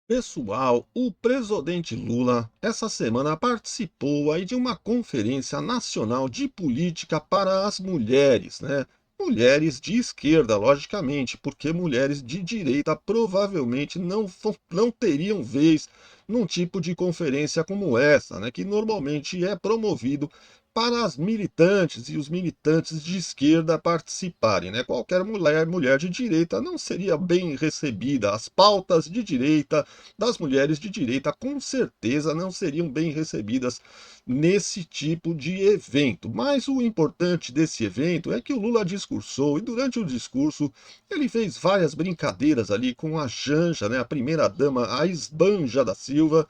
Pessoal, o presidente Lula essa semana participou aí de uma conferência nacional de política para as mulheres, né? Mulheres de esquerda, logicamente, porque mulheres de direita provavelmente não teriam vez num tipo de conferência como essa, né? Que normalmente é promovido para as militantes e os militantes de esquerda participarem, né? Qualquer mulher de direita não seria bem recebida. As pautas de direita das mulheres de direita com certeza não seriam bem recebidas nesse tipo de evento. Mas o importante desse evento é que o Lula discursou e durante o discurso ele fez várias brincadeiras ali com a Janja, né, a primeira-dama, a Esbanja da Silva,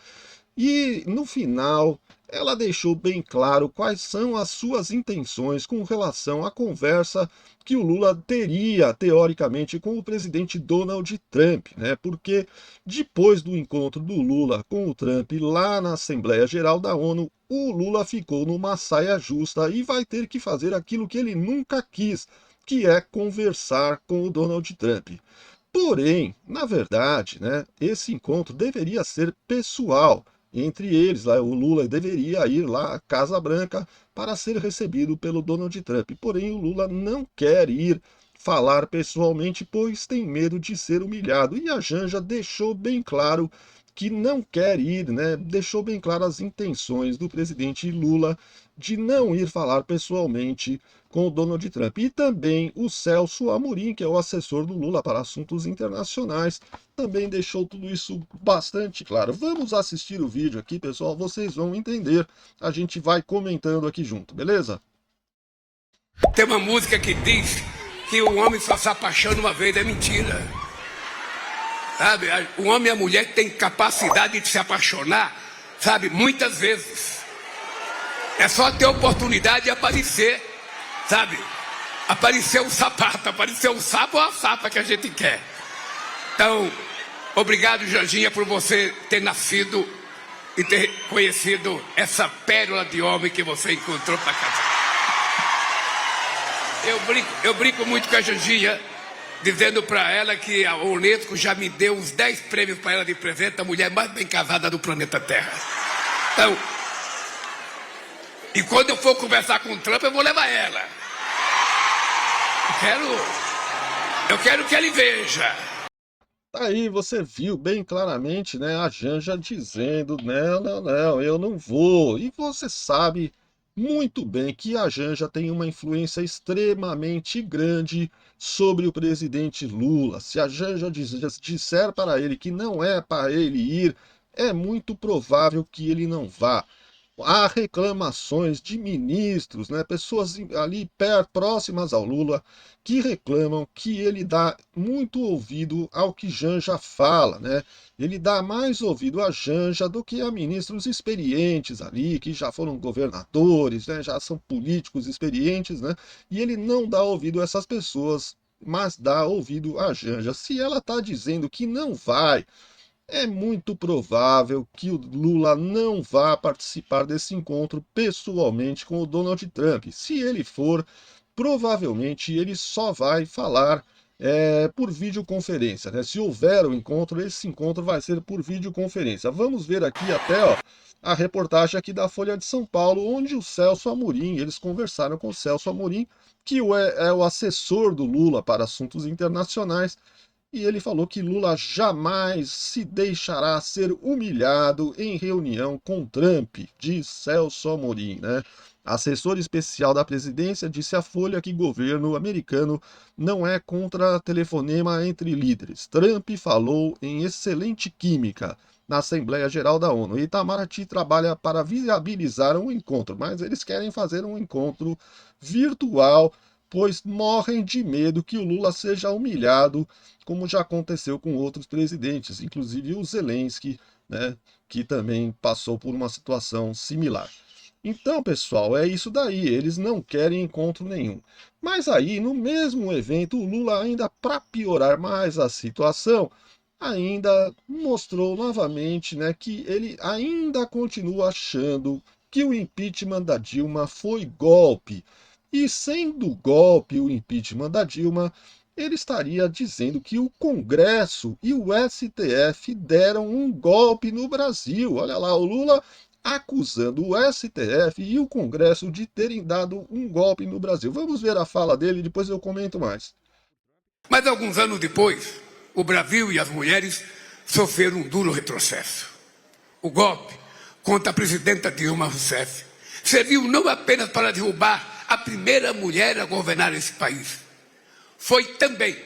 e no final, ela deixou bem claro quais são as suas intenções com relação à conversa que o Lula teria, teoricamente, com o presidente Donald Trump, né? Porque depois do encontro do Lula com o Trump lá na Assembleia Geral da ONU, o Lula ficou numa saia justa e vai ter que fazer aquilo que ele nunca quis, que é conversar com o Donald Trump. Porém, na verdade, né, esse encontro deveria ser pessoal entre eles. Lá, o Lula deveria ir lá à Casa Branca para ser recebido pelo Donald Trump. Porém, o Lula não quer ir falar pessoalmente, pois tem medo de ser humilhado. E a Janja deixou bem claro que não quer ir, né? Deixou bem claro as intenções do presidente Lula de não ir falar pessoalmente com o Donald Trump. E também o Celso Amorim, que é o assessor do Lula para assuntos internacionais, também deixou tudo isso bastante claro. Vamos assistir o vídeo aqui, pessoal, vocês vão entender. A gente vai comentando aqui junto, beleza? Tem uma música que diz que o homem só se apaixona uma vez, é mentira. Sabe? O homem e a mulher têm capacidade de se apaixonar, sabe, muitas vezes. É só ter oportunidade de aparecer, sabe? Aparecer o sapato, aparecer o sapo ou a sapa que a gente quer. Então, obrigado, Janjinha, por você ter nascido e ter conhecido essa pérola de homem que você encontrou para casar. Eu brinco muito com a Janjinha, dizendo para ela que a Unesco já me deu uns 10 prêmios para ela de presente, a mulher mais bem casada do planeta Terra. Então, e quando eu for conversar com o Trump, eu vou levar ela. Eu quero que ele veja. Tá aí, você viu bem claramente, né, a Janja dizendo, não, não, não, eu não vou. E você sabe muito bem que a Janja tem uma influência extremamente grande sobre o presidente Lula. Se a Janja disser para ele que não é para ele ir, é muito provável que ele não vá. Há reclamações de ministros, né, pessoas ali próximas ao Lula, que reclamam que ele dá muito ouvido ao que Janja fala, né? Ele dá mais ouvido a Janja do que a ministros experientes ali, que já foram governadores, né, já são políticos experientes, né? E ele não dá ouvido a essas pessoas, mas dá ouvido a Janja. Se ela está dizendo que não vai, é muito provável que o Lula não vá participar desse encontro pessoalmente com o Donald Trump. Se ele for, provavelmente ele só vai falar por videoconferência, né? Se houver o encontro, esse encontro vai ser por videoconferência. Vamos ver aqui até, ó, a reportagem aqui da Folha de São Paulo, onde o Celso Amorim, eles conversaram com o Celso Amorim, que é o assessor do Lula para assuntos internacionais, e ele falou que Lula jamais se deixará ser humilhado em reunião com Trump, diz Celso Amorim, né? Assessor especial da presidência disse à Folha que governo americano não é contra telefonema entre líderes. Trump falou em excelente química na Assembleia Geral da ONU. Itamaraty trabalha para viabilizar um encontro, mas eles querem fazer um encontro virtual, pois morrem de medo que o Lula seja humilhado, como já aconteceu com outros presidentes, inclusive o Zelensky, né, que também passou por uma situação similar. Então, pessoal, é isso daí. Eles não querem encontro nenhum. Mas aí, no mesmo evento, o Lula, ainda para piorar mais a situação, ainda mostrou novamente, né, que ele ainda continua achando que o impeachment da Dilma foi golpe. E sendo golpe o impeachment da Dilma, ele estaria dizendo que o Congresso e o STF deram um golpe no Brasil. Olha lá, o Lula acusando o STF e o Congresso de terem dado um golpe no Brasil. Vamos ver a fala dele, depois eu comento mais. Mas alguns anos depois, o Brasil e as mulheres sofreram um duro retrocesso. O golpe contra a presidenta Dilma Rousseff serviu não apenas para derrubar a primeira mulher a governar esse país, foi também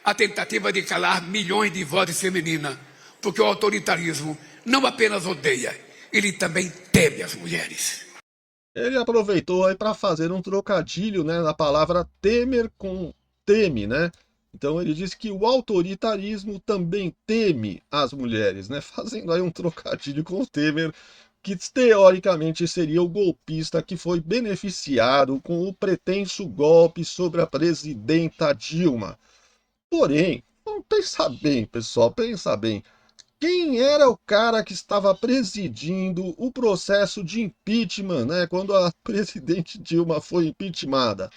a tentativa de calar milhões de vozes femininas, porque o autoritarismo não apenas odeia, ele também teme as mulheres. Ele aproveitou aí para fazer um trocadilho, né, na palavra Temer com teme, né? Então ele disse que o autoritarismo também teme as mulheres, né? Fazendo aí um trocadilho com o Temer, que teoricamente seria o golpista que foi beneficiado com o pretenso golpe sobre a presidenta Dilma. Porém, vamos pensar bem, pessoal, pensa bem. Quem era o cara que estava presidindo o processo de impeachment, né, quando a presidente Dilma foi impeachmentada?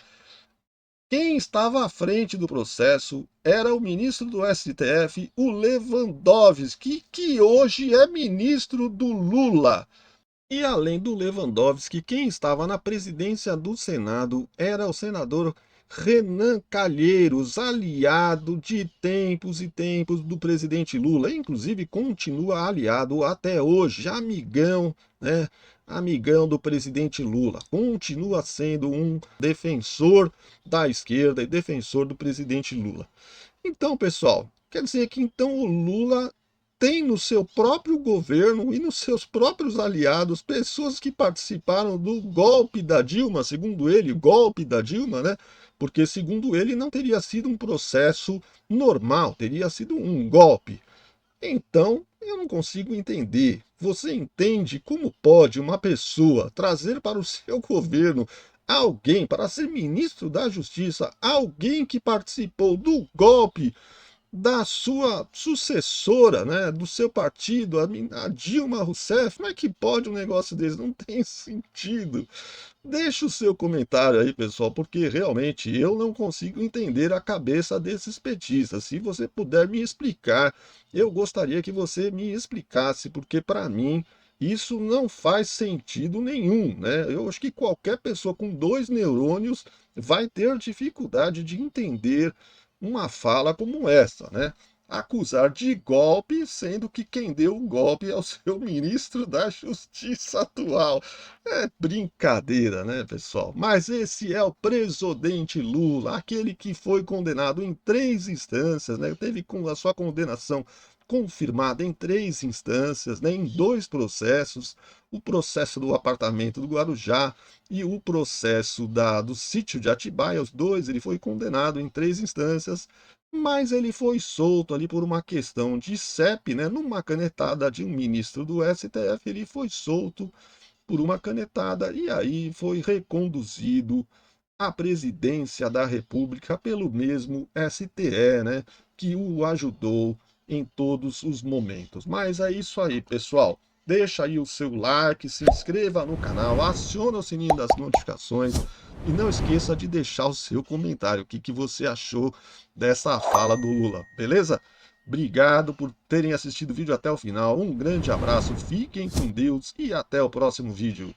Quem estava à frente do processo era o ministro do STF, o Lewandowski, que hoje é ministro do Lula. E além do Lewandowski, quem estava na presidência do Senado era o senador Renan Calheiros, aliado de tempos e tempos do presidente Lula. Inclusive continua aliado até hoje, amigão, né? Amigão do presidente Lula. Continua sendo um defensor da esquerda e defensor do presidente Lula. Então, pessoal, quer dizer que então o Lula tem no seu próprio governo e nos seus próprios aliados pessoas que participaram do golpe da Dilma, segundo ele, o golpe da Dilma, né? Porque, segundo ele, não teria sido um processo normal, teria sido um golpe. Então, eu não consigo entender. Você entende como pode uma pessoa trazer para o seu governo alguém, para ser ministro da Justiça, alguém que participou do golpe da sua sucessora, né, do seu partido, a Dilma Rousseff? Como é que pode um negócio desse? Não tem sentido. Deixa o seu comentário aí, pessoal, porque realmente eu não consigo entender a cabeça desses petistas. Se você puder me explicar, eu gostaria que você me explicasse, porque para mim isso não faz sentido nenhum, né? Eu acho que qualquer pessoa com dois neurônios vai ter dificuldade de entender uma fala como essa, né? Acusar de golpe, sendo que quem deu o golpe é o seu ministro da Justiça atual. É brincadeira, né, pessoal? Mas esse é o presidente Lula, aquele que foi condenado em 3 instâncias, né? Teve com a sua condenação confirmada em 3 instâncias, né? Em 2 processos, o processo do apartamento do Guarujá e o processo do sítio de Atibaia. Os dois, ele foi condenado em 3 instâncias, mas ele foi solto ali por uma questão de CEP, né? Numa canetada de um ministro do STF, ele foi solto por uma canetada e aí foi reconduzido à presidência da República pelo mesmo STE, né? Que o ajudou em todos os momentos. Mas é isso aí, pessoal. Deixa aí o seu like, se inscreva no canal, aciona o sininho das notificações e não esqueça de deixar o seu comentário. O que você achou dessa fala do Lula, beleza? Obrigado por terem assistido o vídeo até o final. Um grande abraço, fiquem com Deus e até o próximo vídeo.